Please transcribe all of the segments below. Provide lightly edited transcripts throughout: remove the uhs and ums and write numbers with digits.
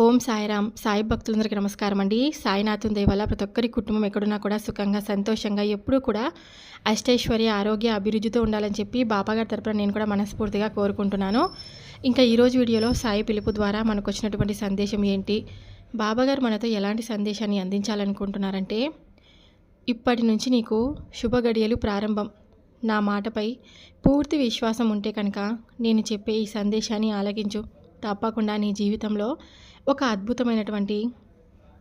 ఓం సాయిరామ్. సాయి భక్తులందరికీ నమస్కారం అండి. సాయినాథుని దయ వల్ల ప్రతి ఒక్కరి కుటుంబం ఎక్కడున్నా కూడా సుఖంగా, సంతోషంగా ఎప్పుడూ కూడా అష్టైశ్వర్య, ఆరోగ్య, అభివృద్ధితో ఉండాలని చెప్పి బాబాగారి తరపున నేను కూడా మనస్ఫూర్తిగా కోరుకుంటున్నాను. ఇంకా ఈరోజు వీడియోలో సాయి పిలుపు ద్వారా మనకు వచ్చినటువంటి సందేశం ఏంటి, బాబాగారు మనతో ఎలాంటి సందేశాన్ని అందించాలనుకుంటున్నారంటే, ఇప్పటి నుంచి నీకు శుభ గడియలు ప్రారంభం. నా మాటపై పూర్తి విశ్వాసం ఉంటే కనుక నేను చెప్పే ఈ సందేశాన్ని ఆలకించు. తప్పకుండా నీ జీవితంలో ఒక అద్భుతమైనటువంటి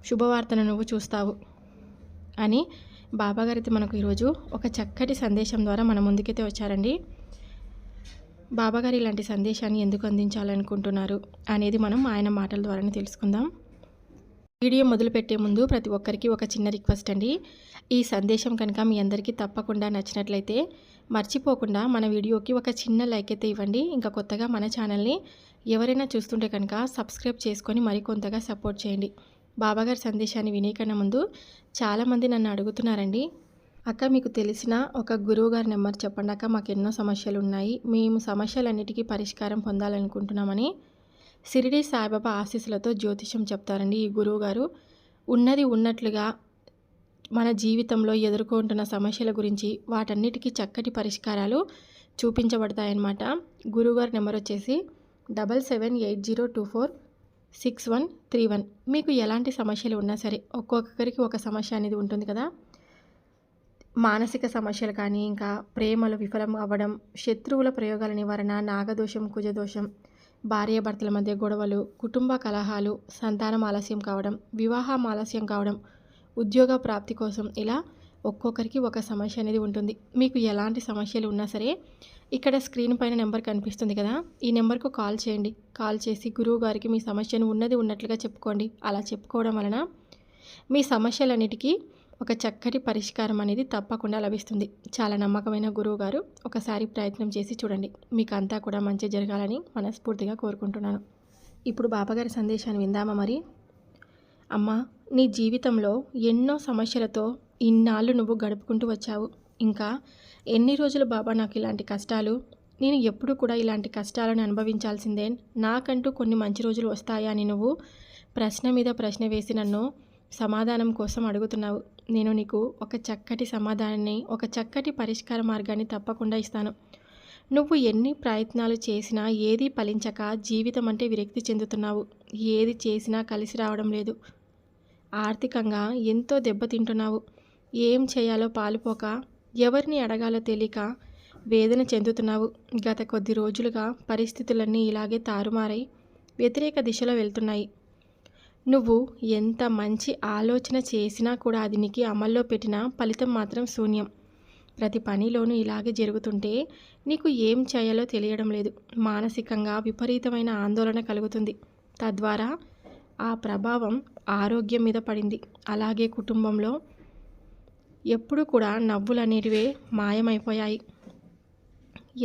శుభవార్తను నువ్వు చూస్తావు అని బాబాగారైతే మనకు ఈరోజు ఒక చక్కటి సందేశం ద్వారా మన ముందుకైతే వచ్చారండి. బాబాగారు ఇలాంటి సందేశాన్ని ఎందుకు అందించాలనుకుంటున్నారు అనేది మనం ఆయన మాటల ద్వారానే తెలుసుకుందాం. వీడియో మొదలుపెట్టే ముందు ప్రతి ఒక్కరికి ఒక చిన్న రిక్వెస్ట్ అండి. ఈ సందేశం కనుక మీ అందరికీ తప్పకుండా నచ్చినట్లయితే మర్చిపోకుండా మన వీడియోకి ఒక చిన్న లైక్ అయితే ఇవ్వండి. ఇంకా కొత్తగా మన ఛానల్ని ఎవరైనా చూస్తుంటే కనుక సబ్స్క్రైబ్ చేసుకొని మరికొంతగా సపోర్ట్ చేయండి. బాబాగారి సందేశాన్ని వినే కన్నా ముందు చాలామంది నన్ను అడుగుతున్నారండి, అక్క మీకు తెలిసిన ఒక గురువు గారి నెంబర్ చెప్పండి అక్క, మాకు ఎన్నో సమస్యలు ఉన్నాయి, మేము సమస్యలన్నిటికీ పరిష్కారం పొందాలనుకుంటున్నామని. షిరిడి సాయిబాబా ఆశీస్సులతో జ్యోతిషం చెప్తారండి ఈ గురువుగారు. ఉన్నది ఉన్నట్లుగా మన జీవితంలో ఎదుర్కొంటున్న సమస్యల గురించి వాటన్నిటికీ చక్కటి పరిష్కారాలు చూపించబడతాయన్నమాట. గురువుగారి నెంబర్ వచ్చేసి 7780246131. మీకు ఎలాంటి సమస్యలు ఉన్నా సరే, ఒక్కొక్కరికి ఒక సమస్య అనేది ఉంటుంది కదా. మానసిక సమస్యలు కానీ, ఇంకా ప్రేమలు విఫలం అవ్వడం, శత్రువుల ప్రయోగాల నివారణ, నాగదోషం, కుజదోషం, భార్యాభర్తల మధ్య గొడవలు, కుటుంబ కలహాలు, సంతానం ఆలస్యం కావడం, వివాహం ఆలస్యం కావడం, ఉద్యోగ ప్రాప్తి కోసం, ఇలా ఒక్కొక్కరికి ఒక సమస్య అనేది ఉంటుంది. మీకు ఎలాంటి సమస్యలు ఉన్నా సరే ఇక్కడ స్క్రీన్ పైన నెంబర్ కనిపిస్తుంది కదా, ఈ నెంబర్కు కాల్ చేయండి. కాల్ చేసి గురువు గారికి మీ సమస్యను ఉన్నది ఉన్నట్లుగా చెప్పుకోండి. అలా చెప్పుకోవడం వలన మీ సమస్యలన్నిటికీ ఒక చక్కటి పరిష్కారం అనేది తప్పకుండా లభిస్తుంది. చాలా నమ్మకమైన గురువు గారు. ఒకసారి ప్రయత్నం చేసి చూడండి. మీకు అంతా కూడా మంచి జరగాలని మనస్ఫూర్తిగా కోరుకుంటున్నాను. ఇప్పుడు బాబాగారి సందేశాన్ని విందామా మరి. అమ్మ, నీ జీవితంలో ఎన్నో సమస్యలతో ఇన్నాళ్ళు నువ్వు గడుపుకుంటూ వచ్చావు. ఇంకా ఎన్ని రోజులు బాబా నాకు ఇలాంటి కష్టాలు, నేను ఎప్పుడు కూడా ఇలాంటి కష్టాలను అనుభవించాల్సిందే, నాకంటూ కొన్ని మంచి రోజులు వస్తాయా అని నువ్వు ప్రశ్న మీద ప్రశ్న వేసి నన్ను సమాధానం కోసం అడుగుతున్నావు. నేను నీకు ఒక చక్కటి సమాధానాన్ని, ఒక చక్కటి పరిష్కార మార్గాన్ని తప్పకుండా ఇస్తాను. నువ్వు ఎన్ని ప్రయత్నాలు చేసినా ఏది ఫలించక జీవితం అంటే విరక్తి చెందుతున్నావు. ఏది చేసినా కలిసి రావడం లేదు. ఆర్థికంగా ఎంతో దెబ్బతింటున్నావు. ఏం చేయాలో పాలుపోక, ఎవరిని అడగాలో తెలియక వేదన చెందుతున్నావు. గత కొద్ది రోజులుగా పరిస్థితులన్నీ ఇలాగే తారుమారై వ్యతిరేక దిశలో వెళ్తున్నాయి. నువ్వు ఎంత మంచి ఆలోచన చేసినా కూడా అది నీకు అమల్లో పెట్టినా ఫలితం మాత్రం శూన్యం. ప్రతి పనిలోనూ ఇలాగే జరుగుతుంటే నీకు ఏం చేయాలో తెలియడం లేదు. మానసికంగా విపరీతమైన ఆందోళన కలుగుతుంది. తద్వారా ఆ ప్రభావం ఆరోగ్యం మీద పడింది. అలాగే కుటుంబంలో ఎప్పుడు కూడా నవ్వులు అనేటివే మాయమైపోయాయి.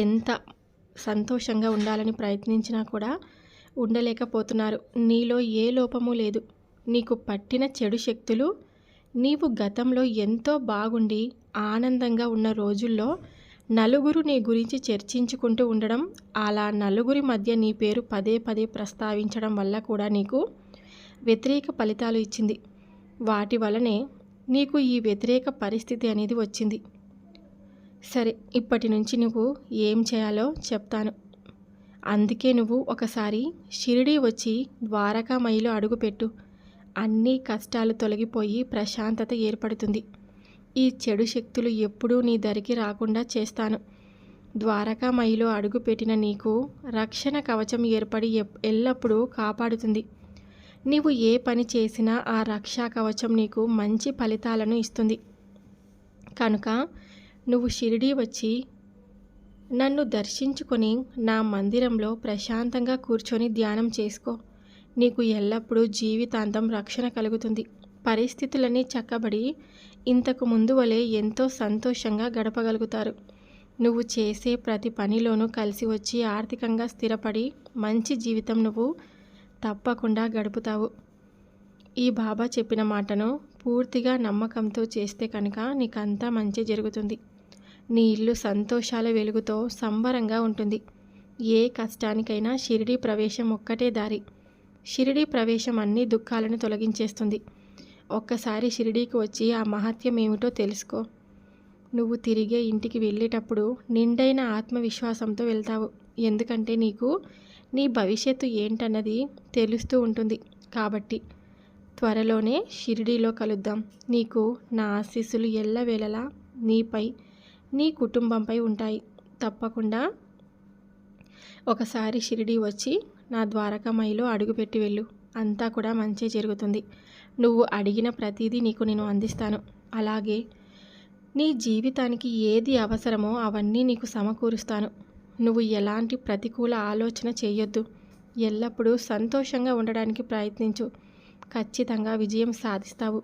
ఎంత సంతోషంగా ఉండాలని ప్రయత్నించినా కూడా ఉండలేకపోతున్నారు. నీలో ఏ లోపము లేదు. నీకు పట్టిన చెడు శక్తులు, నీవు గతంలో ఎంతో బాగుండి ఆనందంగా ఉన్న రోజుల్లో నలుగురు నీ గురించి చర్చించుకుంటూ ఉండడం, అలా నలుగురి మధ్య నీ పేరు పదే పదే ప్రస్తావించడం వల్ల కూడా నీకు వ్యతిరేక ఫలితాలు ఇచ్చింది. వాటి వలనే నీకు ఈ వ్యతిరేక పరిస్థితి అనేది వచ్చింది. సరే, ఇప్పటి నుంచి నువ్వు ఏం చేయాలో చెప్తాను. అందుకే నువ్వు ఒకసారి షిరిడీ వచ్చి ద్వారకామయిలో అడుగుపెట్టు. అన్ని కష్టాలు తొలగిపోయి ప్రశాంతత ఏర్పడుతుంది. ఈ చెడు శక్తులు ఎప్పుడూ నీ దరికి రాకుండా చేస్తాను. ద్వారకామయిలో అడుగుపెట్టిన నీకు రక్షణ కవచం ఏర్పడి ఎల్లప్పుడూ కాపాడుతుంది. నీవు ఏ పని చేసినా ఆ రక్షా కవచం నీకు మంచి ఫలితాలను ఇస్తుంది. కనుక నువ్వు షిరిడీ వచ్చి నన్ను దర్శించుకొని నా మందిరంలో ప్రశాంతంగా కూర్చొని ధ్యానం చేసుకో. నీకు ఎల్లప్పుడూ జీవితాంతం రక్షణ కలుగుతుంది. పరిస్థితులన్నీ చక్కబడి ఇంతకు ముందు వలె ఎంతో సంతోషంగా గడపగలుగుతారు. నువ్వు చేసే ప్రతి పనిలోనూ కలిసి వచ్చి ఆర్థికంగా స్థిరపడి మంచి జీవితం నువ్వు తప్పకుండా గడుపుతావు. ఈ బాబా చెప్పిన మాటను పూర్తిగా నమ్మకంతో చేస్తే కనుక నీకంతా మంచి జరుగుతుంది. నీ ఇల్లు సంతోషాల వెలుగుతో సంబరంగా ఉంటుంది. ఏ కష్టానికైనా షిరిడీ ప్రవేశం ఒక్కటే దారి. షిరిడీ ప్రవేశం అన్ని దుఃఖాలను తొలగించేస్తుంది. ఒక్కసారి షిరిడీకి వచ్చి ఆ మహత్యం ఏమిటో తెలుసుకో. నువ్వు తిరిగే ఇంటికి వెళ్ళేటప్పుడు నిండైన ఆత్మవిశ్వాసంతో వెళ్తావు. ఎందుకంటే నీకు నీ భవిష్యత్తు ఏంటన్నది తెలుస్తూ ఉంటుంది. కాబట్టి త్వరలోనే షిరిడీలో కలుద్దాం. నీకు నా ఆశీస్సులు ఎల్లవేళలా నీపై, నీ కుటుంబంపై ఉంటాయి. తప్పకుండా ఒకసారి షిరిడీ వచ్చి నా ద్వారకామాయిలో అడుగుపెట్టి వెళ్ళు. అంతా కూడా మంచి జరుగుతుంది. నువ్వు అడిగిన ప్రతిదీ నీకు నేను అందిస్తాను. అలాగే నీ జీవితానికి ఏది అవసరమో అవన్నీ నీకు సమకూరుస్తాను. నువ్వు ఎలాంటి ప్రతికూల ఆలోచన చేయొద్దు. ఎల్లప్పుడూ సంతోషంగా ఉండడానికి ప్రయత్నించు. ఖచ్చితంగా విజయం సాధిస్తావు.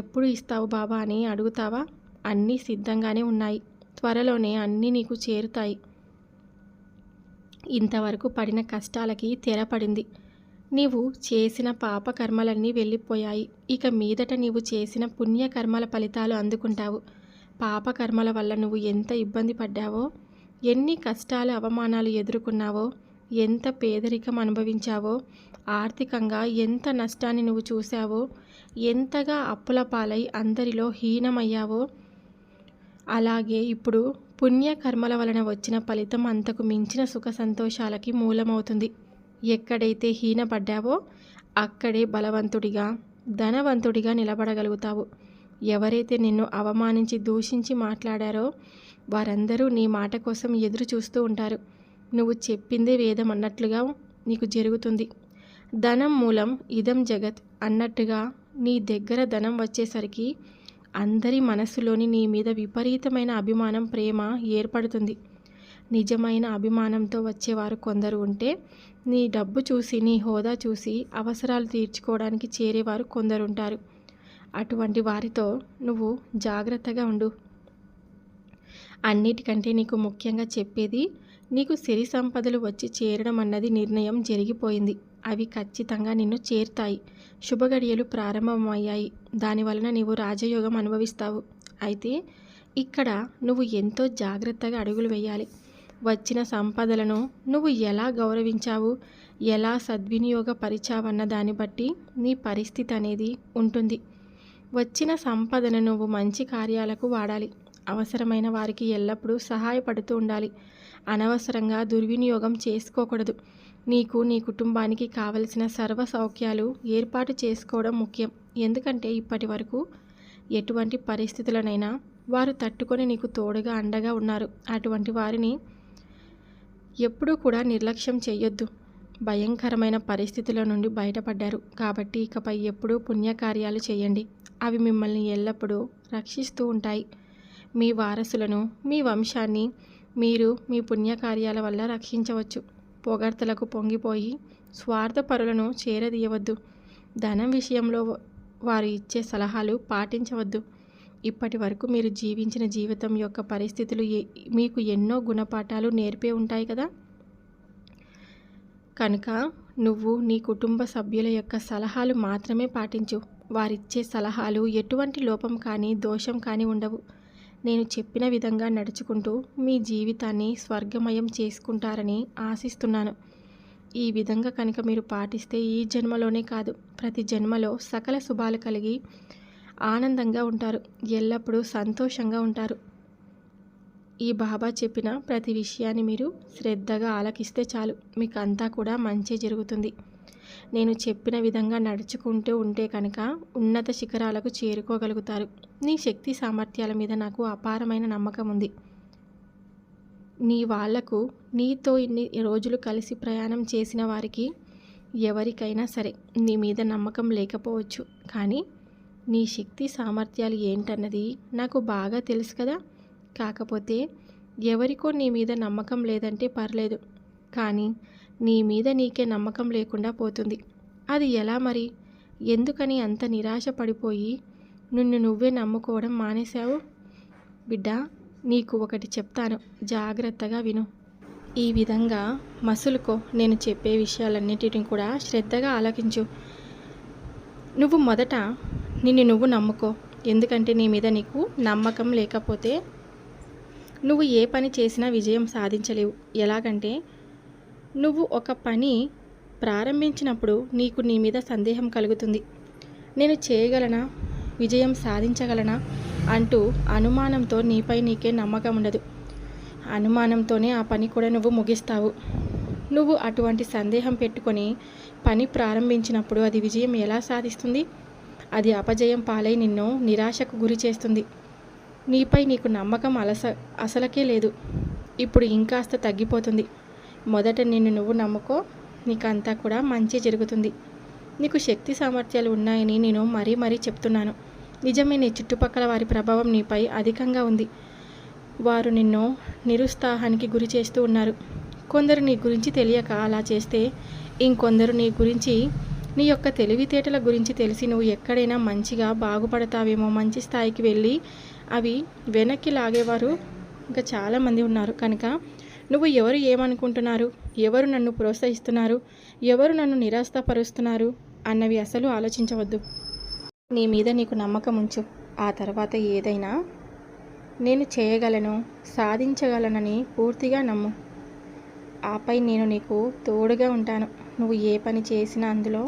ఎప్పుడు ఇస్తావు బాబా అని అడుగుతావా? అన్నీ సిద్ధంగానే ఉన్నాయి. త్వరలోనే అన్నీ నీకు చేరుతాయి. ఇంతవరకు పడిన కష్టాలకి తెరపడింది. నీవు చేసిన పాపకర్మలన్నీ వెళ్ళిపోయాయి. ఇక మీదట నీవు చేసిన పుణ్యకర్మల ఫలితాలు అందుకుంటావు. పాపకర్మల వల్ల నువ్వు ఎంత ఇబ్బంది పడ్డావో, ఎన్ని కష్టాలు అవమానాలు ఎదుర్కొన్నావో, ఎంత పేదరికం అనుభవించావో, ఆర్థికంగా ఎంత నష్టాన్ని నువ్వు చూశావో, ఎంతగా అప్పుల పాలై అందరిలో హీనమయ్యావో, అలాగే ఇప్పుడు పుణ్యకర్మల వలన వచ్చిన ఫలితం అంతకు మించిన సుఖ సంతోషాలకి మూలమవుతుంది. ఎక్కడైతే హీనపడ్డావో అక్కడే బలవంతుడిగా, ధనవంతుడిగా నిలబడగలుగుతావు. ఎవరైతే నిన్ను అవమానించి దూషించి మాట్లాడారో వారందరూ నీ మాట కోసం ఎదురు చూస్తూ ఉంటారు. నువ్వు చెప్పిందే వేదం అన్నట్లుగా నీకు జరుగుతుంది. ధనం మూలం ఇదం జగత్ అన్నట్టుగా నీ దగ్గర ధనం వచ్చేసరికి అందరి మనసులోని నీ మీద విపరీతమైన అభిమానం, ప్రేమ ఏర్పడుతుంది. నిజమైన అభిమానంతో వచ్చేవారు కొందరు ఉంటే, నీ డబ్బు చూసి, నీ హోదా చూసి అవసరాలు తీర్చుకోవడానికి చేరేవారు కొందరుంటారు. అటువంటి వారితో నువ్వు జాగ్రత్తగా ఉండు. అన్నిటికంటే నీకు ముఖ్యంగా చెప్పేది, నీకు సిరి సంపదలు వచ్చి చేరడం అన్నది నిర్ణయం జరిగిపోయింది. అవి ఖచ్చితంగా నిన్ను చేరుతాయి. శుభగడియలు ప్రారంభమయ్యాయి. దానివలన నీవు రాజయోగం అనుభవిస్తావు. అయితే ఇక్కడ నువ్వు ఎంతో జాగ్రత్తగా అడుగులు వేయాలి. వచ్చిన సంపదలను నువ్వు ఎలా గౌరవించావు, ఎలా సద్వినియోగపరిచావన్న దాన్ని బట్టి నీ పరిస్థితి అనేది ఉంటుంది. వచ్చిన సంపదను నువ్వు మంచి కార్యాలకు వాడాలి. అవసరమైన వారికి ఎల్లప్పుడూ సహాయపడుతూ ఉండాలి. అనవసరంగా దుర్వినియోగం చేసుకోకూడదు. నీకు, నీ కుటుంబానికి కావలసిన సర్వ సౌఖ్యాలు ఏర్పాటు చేసుకోవడం ముఖ్యం. ఎందుకంటే ఇప్పటి వరకు ఎటువంటి పరిస్థితులనైనా వారు తట్టుకొని నీకు తోడుగా, అండగా ఉన్నారు. అటువంటి వారిని ఎప్పుడూ కూడా నిర్లక్ష్యం చేయొద్దు. భయంకరమైన పరిస్థితుల నుండి బయటపడ్డారు కాబట్టి ఇకపై ఎప్పుడూ పుణ్యకార్యాలు చేయండి. అవి మిమ్మల్ని ఎల్లప్పుడూ రక్షిస్తూ ఉంటాయి. మీ వారసులను, మీ వంశాన్ని మీరు మీ పుణ్యకార్యాల వల్ల రక్షించవచ్చు. పొగడ్తలకు పొంగిపోయి స్వార్థపరులను చేరదీయవద్దు. ధనం విషయంలో వారు ఇచ్చే సలహాలు పాటించవద్దు. ఇప్పటి వరకు మీరు జీవించిన జీవితం యొక్క పరిస్థితులు మీకు ఎన్నో గుణపాఠాలు నేర్పే ఉంటాయి కదా. కనుక నువ్వు నీ కుటుంబ సభ్యుల యొక్క సలహాలు మాత్రమే పాటించు. వారిచ్చే సలహాలు ఎటువంటి లోపం కానీ, దోషం కానీ ఉండవు. నేను చెప్పిన విధంగా నడుచుకుంటూ మీ జీవితాన్ని స్వర్గమయం చేసుకుంటారని ఆశిస్తున్నాను. ఈ విధంగా కనుక మీరు పాటిస్తే ఈ జన్మలోనే కాదు, ప్రతి జన్మలో సకల శుభాలు కలిగి ఆనందంగా ఉంటారు. ఎల్లప్పుడూ సంతోషంగా ఉంటారు. ఈ బాబా చెప్పిన ప్రతి విషయాన్ని మీరు శ్రద్ధగా ఆలకిస్తే చాలు, మీకు అంతా కూడా మంచి జరుగుతుంది. నేను చెప్పిన విధంగా నడుచుకుంటూ ఉంటే కనుక ఉన్నత శిఖరాలకు చేరుకోగలుగుతారు. నీ శక్తి సామర్థ్యాల మీద నాకు అపారమైన నమ్మకం ఉంది. నీ వాళ్లకు, నీతో ఇన్ని రోజులు కలిసి ప్రయాణం చేసిన వారికి ఎవరికైనా సరే నీ మీద నమ్మకం లేకపోవచ్చు. కానీ నీ శక్తి సామర్థ్యాలు ఏంటన్నది నాకు బాగా తెలుసు కదా. కాకపోతే ఎవరికో నీ మీద నమ్మకం లేదంటే పర్లేదు, కానీ నీ మీద నీకే నమ్మకం లేకుండా పోతుంది. అది ఎలా మరి? ఎందుకని అంత నిరాశ పడిపోయి నిన్ను నువ్వే నమ్ముకోవడం మానేశావు? బిడ్డ, నీకు ఒకటి చెప్తాను, జాగ్రత్తగా విను. ఈ విధంగా మసులుకో. నేను చెప్పే విషయాలన్నిటిని కూడా శ్రద్ధగా ఆలకించు. నువ్వు మొదట నిన్ను నువ్వు నమ్ముకో. ఎందుకంటే నీ మీద నీకు నమ్మకం లేకపోతే నువ్వు ఏ పని చేసినా విజయం సాధించలేవు. ఎలాగంటే నువ్వు ఒక పని ప్రారంభించినప్పుడు నీకు నీ మీద సందేహం కలుగుతుంది. నేను చేయగలనా, విజయం సాధించగలనా అంటూ అనుమానంతో నీపై నీకే నమ్మకం ఉండదు. అనుమానంతోనే ఆ పని కూడా నువ్వు ముగిస్తావు. నువ్వు అటువంటి సందేహం పెట్టుకొని పని ప్రారంభించినప్పుడు అది విజయం ఎలా సాధిస్తుంది? అది అపజయం పాలై నిన్ను నిరాశకు గురి చేస్తుంది. నీపై నీకు నమ్మకం అసలకే లేదు. ఇప్పుడు ఇంకాస్త తగ్గిపోతుంది. మొదట నిన్ను నువ్వు నమ్ముకో, నీకంతా కూడా మంచి జరుగుతుంది. నీకు శక్తి సామర్థ్యాలు ఉన్నాయని నేను మరీ చెప్తున్నాను. నిజమే, నీ చుట్టుపక్కల వారి ప్రభావం నీపై అధికంగా ఉంది. వారు నిన్ను నిరుత్సాహానికి గురి చేస్తూ ఉన్నారు. కొందరు నీ గురించి తెలియక అలా చేస్తే, ఇంకొందరు నీ గురించి, నీ యొక్క తెలివితేటల గురించి తెలిసి నువ్వు ఎక్కడైనా మంచిగా బాగుపడతావేమో, మంచి స్థాయికి వెళ్ళి అవి వెనక్కి లాగేవారు ఇంకా చాలామంది ఉన్నారు. కనుక నువ్వు ఎవరు ఏమనుకుంటున్నారు, ఎవరు నన్ను ప్రోత్సహిస్తున్నారు, ఎవరు నన్ను నిరాశపరుస్తున్నారు అన్నవి అసలు ఆలోచించవద్దు. నీ మీద నీకు నమ్మకం ఉంచు. ఆ తర్వాత ఏదైనా నేను చేయగలను, సాధించగలనని పూర్తిగా నమ్ము. ఆపై నేను నీకు తోడుగా ఉంటాను. నువ్వు ఏ పని చేసినా అందులో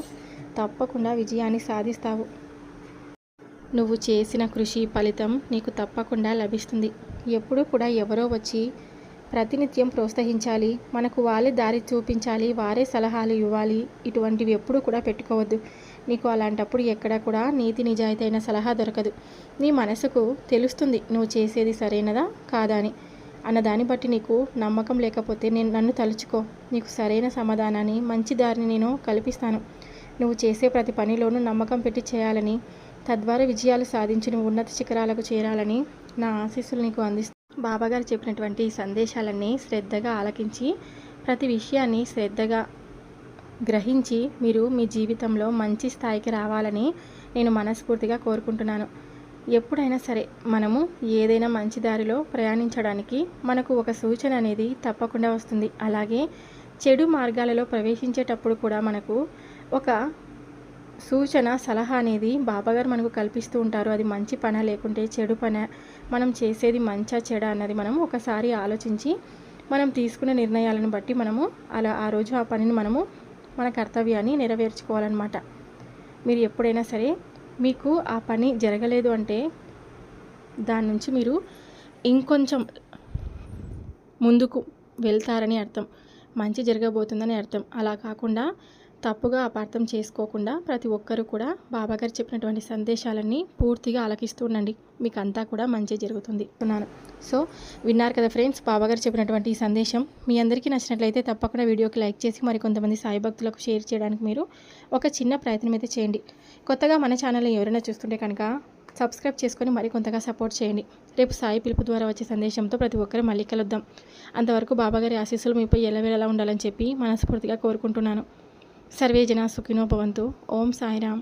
తప్పకుండా విజయాన్ని సాధిస్తావు. నువ్వు చేసిన కృషి ఫలితం నీకు తప్పకుండా లభిస్తుంది. ఎప్పుడూ కూడా ఎవరో వచ్చి ప్రతినిత్యం ప్రోత్సహించాలి, మనకు వాళ్ళే దారి చూపించాలి, వారే సలహాలు ఇవ్వాలి, ఇటువంటివి ఎప్పుడూ కూడా పెట్టుకోవద్దు. నీకు అలాంటప్పుడు ఎక్కడా కూడా నీతి నిజాయితీ అయిన సలహా దొరకదు. నీ మనసుకు తెలుస్తుంది నువ్వు చేసేది సరైనదా కాదా అని. అన్నదాన్ని బట్టి నీకు నమ్మకం లేకపోతే నన్ను తలుచుకో. నీకు సరైన సమాధానాన్ని, మంచి దారిని నేను కల్పిస్తాను. నువ్వు చేసే ప్రతి పనిలోనూ నమ్మకం పెట్టి చేయాలని, తద్వారా విజయాలు సాధించి నువ్వు ఉన్నత శిఖరాలకు చేరాలని నా ఆశీస్సులు నీకు అందిస్తాను. బాబాగారు చెప్పినటువంటి ఈ సందేశాలన్నీ శ్రద్ధగా ఆలకించి, ప్రతి విషయాన్ని శ్రద్ధగా గ్రహించి మీరు మీ జీవితంలో మంచి స్థాయికి రావాలని నేను మనస్ఫూర్తిగా కోరుకుంటున్నాను. ఎప్పుడైనా సరే మనము ఏదైనా మంచి దారిలో ప్రయాణించడానికి మనకు ఒక సూచన అనేది తప్పకుండా వస్తుంది. అలాగే చెడు మార్గాలలో ప్రవేశించేటప్పుడు కూడా మనకు ఒక సూచన, సలహా అనేది బాబాగారు మనకు కల్పిస్తూ ఉంటారు. అది మంచి పని లేకుంటే చెడు పని, మనం చేసేది మంచా చెడా అన్నది మనం ఒకసారి ఆలోచించి మనం తీసుకునే నిర్ణయాలను బట్టి మనము అలా ఆ రోజు ఆ పనిని మనము మన కర్తవ్యాన్ని నెరవేర్చుకోవాలన్నమాట. మీరు ఎప్పుడైనా సరే మీకు ఆ పని జరగలేదు అంటే దాని నుంచి మీరు ఇంకొంచెం ముందుకు వెళ్తారని అర్థం, మంచి జరగబోతుందని అర్థం. అలా కాకుండా తప్పుగా అపార్థం చేసుకోకుండా ప్రతి ఒక్కరూ కూడా బాబాగారు చెప్పినటువంటి సందేశాలన్నీ పూర్తిగా ఆలకిస్తూ ఉండండి. మీకు అంతా కూడా మంచి జరుగుతుంది అన్నాను. సో విన్నారు కదా ఫ్రెండ్స్, బాబాగారు చెప్పినటువంటి ఈ సందేశం మీ అందరికీ నచ్చినట్లయితే తప్పకుండా వీడియోకి లైక్ చేసి మరికొంతమంది సాయి భక్తులకు షేర్ చేయడానికి మీరు ఒక చిన్న ప్రయత్నం అయితే చేయండి. కొత్తగా మన ఛానల్ని ఎవరైనా చూస్తుంటే కనుక సబ్స్క్రైబ్ చేసుకొని మరికొంతగా సపోర్ట్ చేయండి. రేపు సాయి పిలుపు ద్వారా వచ్చే సందేశంతో ప్రతి ఒక్కరు మళ్ళీ కలుద్దాం. అంతవరకు బాబాగారి ఆశీస్సులు మీపై ఎల్లవేళలా ఉండాలని చెప్పి మనస్ఫూర్తిగా కోరుకుంటున్నాను. సర్వే జనా సుఖినో భవంతు. ఓం సాయిరామ్.